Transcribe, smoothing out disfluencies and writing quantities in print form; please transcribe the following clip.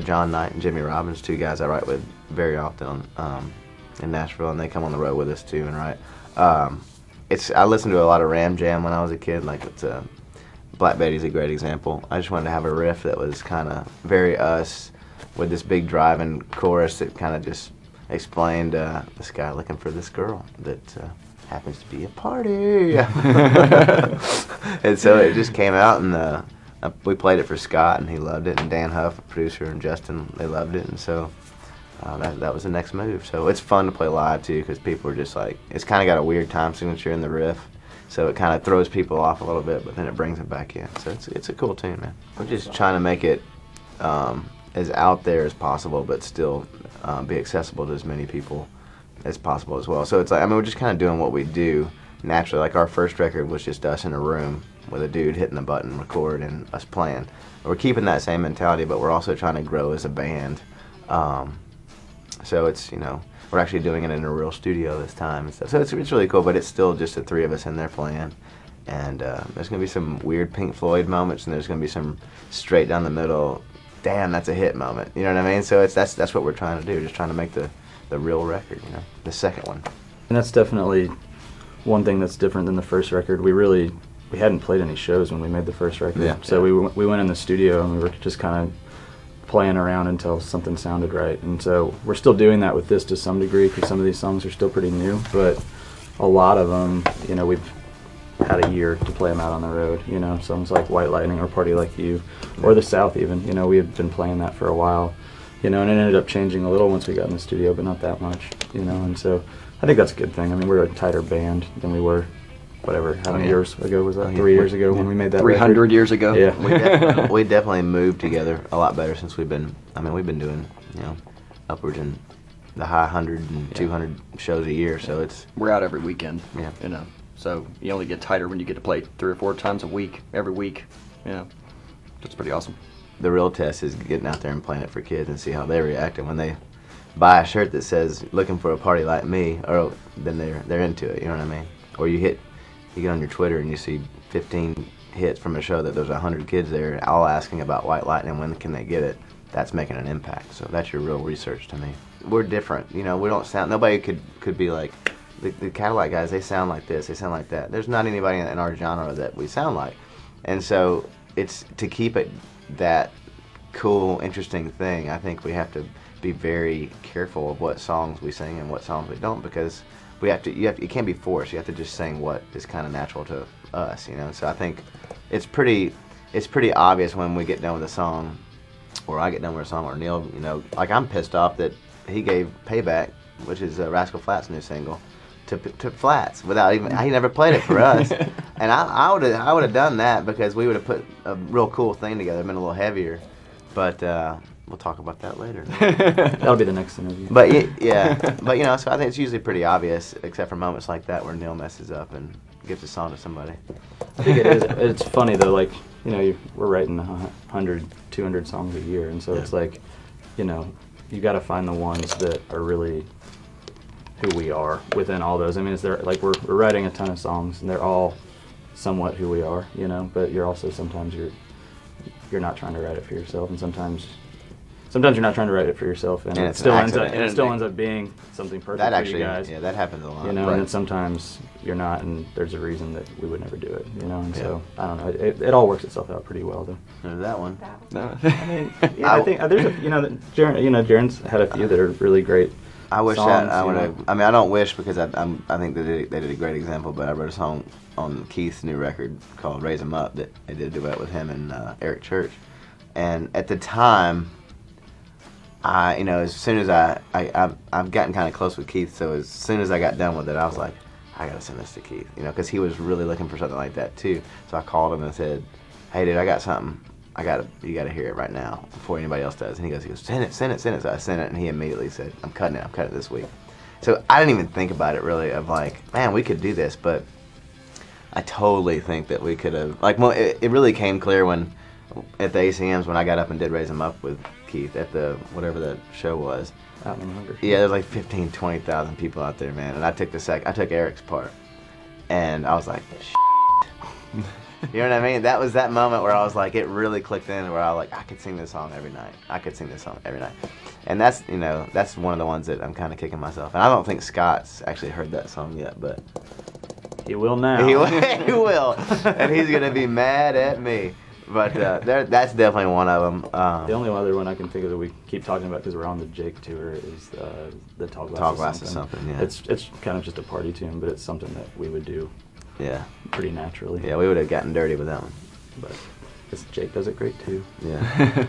John Knight and Jimmy Robbins, two guys I write with very often in Nashville, and they come on the road with us too and write. I listened to a lot of Ram Jam when I was a kid. Like Black Betty's a great example. I just wanted to have a riff that was kind of very us, with this big driving chorus that kind of just explained this guy looking for this girl that happens to be a party. And so it just came out, and we played it for Scott, and he loved it, and Dan Huff, a producer, and Justin, they loved it, and so that was the next move. So it's fun to play live too, because people are just like, it's kind of got a weird time signature in the riff, so it kind of throws people off a little bit, but then it brings them back in. So it's a cool tune, man. We're just trying to make it as out there as possible, but still be accessible to as many people as possible as well. So it's like, I mean, we're just kind of doing what we do naturally. Like our first record was just us in a room with a dude hitting the button, record, and us playing. We're keeping that same mentality, but we're also trying to grow as a band. So it's, you know, we're actually doing it in a real studio this time and stuff. So it's really cool, but it's still just the three of us in there playing. And there's going to be some weird Pink Floyd moments, and there's going to be some straight down the middle, damn, that's a hit moment. You know what I mean? So that's what we're trying to do, just trying to make the real record, you know, the second one. And that's definitely one thing that's different than the first record. We hadn't played any shows when we made the first record. Yeah. So we went in the studio and we were just kind of playing around until something sounded right. And so we're still doing that with this to some degree, because some of these songs are still pretty new, but a lot of them, you know, we've had a year to play them out on the road. You know, songs like White Lightning or Party Like You, or The South even, you know, we had been playing that for a while, you know, and it ended up changing a little once we got in the studio, but not that much, you know, and so I think that's a good thing. I mean, we're a tighter band than we were, whatever, how many years ago was that? 3 years ago when we made that 300 record? years ago. Yeah. We definitely moved together a lot better since we've been doing, you know, upwards in the high 100 and 200 shows a year, so it's... We're out every weekend, yeah, you know, so you only get tighter when you get to play 3 or 4 times a week, every week, you know. That's pretty awesome. The real test is getting out there and playing it for kids and see how they react, and when they buy a shirt that says "looking for a party like me," or then they're into it, you know what I mean? Or you get on your Twitter and you see 15 hits from a show that there's 100 kids there all asking about White Lightning, when can they get it? That's making an impact. So that's your real research to me. We're different, you know. We don't sound. Nobody could be like the Cadillac guys. They sound like this. They sound like that. There's not anybody in our genre that we sound like, and so it's to keep it that cool, interesting thing. I think we have to be very careful of what songs we sing and what songs we don't, because we have to. You can't be forced. You have to just sing what is kind of natural to us, you know. So I think it's pretty obvious when we get done with a song, or I get done with a song, or Neil, you know, like I'm pissed off that he gave Payback, which is Rascal Flatts' new single, to Flats without even, he never played it for us. And I would have done that, because we would have put a real cool thing together, been a little heavier, but we'll talk about that later. That'll be the next interview. But yeah, but you know, so I think it's usually pretty obvious, except for moments like that where Neil messes up and gives a song to somebody. I think it is. It's funny though, like, you know, we're writing 100, 200 songs a year, and so it's like, you know, you got to find the ones that are really who we are within all those. I mean, like we're writing a ton of songs, and they're all somewhat who we are, you know. But you're also sometimes you're not trying to write it for yourself, and sometimes you're not trying to write it for yourself, and it still ends up being something perfect for you guys. Yeah, that happens a lot. You know, and then sometimes you're not, and there's a reason that we would never do it. You know, and so I don't know. It all works itself out pretty well, though. There's that one. No. I mean, yeah, I think there's Jaren's had a few that are really great. I wish songs, that I would have. I mean, I don't wish, because I think they did a great example. But I wrote a song on Keith's new record called "Raise 'Em Up" that I did a duet with him and Eric Church. And at the time, you know, as soon as I've gotten kind of close with Keith, so as soon as I got done with it, I was like, I gotta send this to Keith, you know, because he was really looking for something like that too. So I called him and said, hey dude, I got something. You gotta hear it right now before anybody else does. And he goes, send it. So I sent it, and he immediately said, I'm cutting it this week. So I didn't even think about it really, of like, man, we could do this, but I totally think that we could have, like, well, it really came clear when, at the ACMs, when I got up and did Raise 'Em Up with Keith at the, whatever the show was. Out in the Hunger. Yeah, there's like 15, 20,000 people out there, man. And I took Eric's part. And I was like, shit. You know what I mean? That was that moment where I was like, it really clicked in, where I was like, I could sing this song every night. I could sing this song every night. And that's, you know, that's one of the ones that I'm kind of kicking myself. And I don't think Scott's actually heard that song yet, but He will now. he will, he will. And he's going to be mad at me. But that's definitely one of them. The only other one I can think of that we keep talking about because we're on the Jake tour is the Tall Glass, Tall Glass is something, yeah. It's kind of just a party tune, but it's something that we would do Yeah. pretty naturally. Yeah, we would have gotten dirty with that one. But Jake does it great too. Yeah.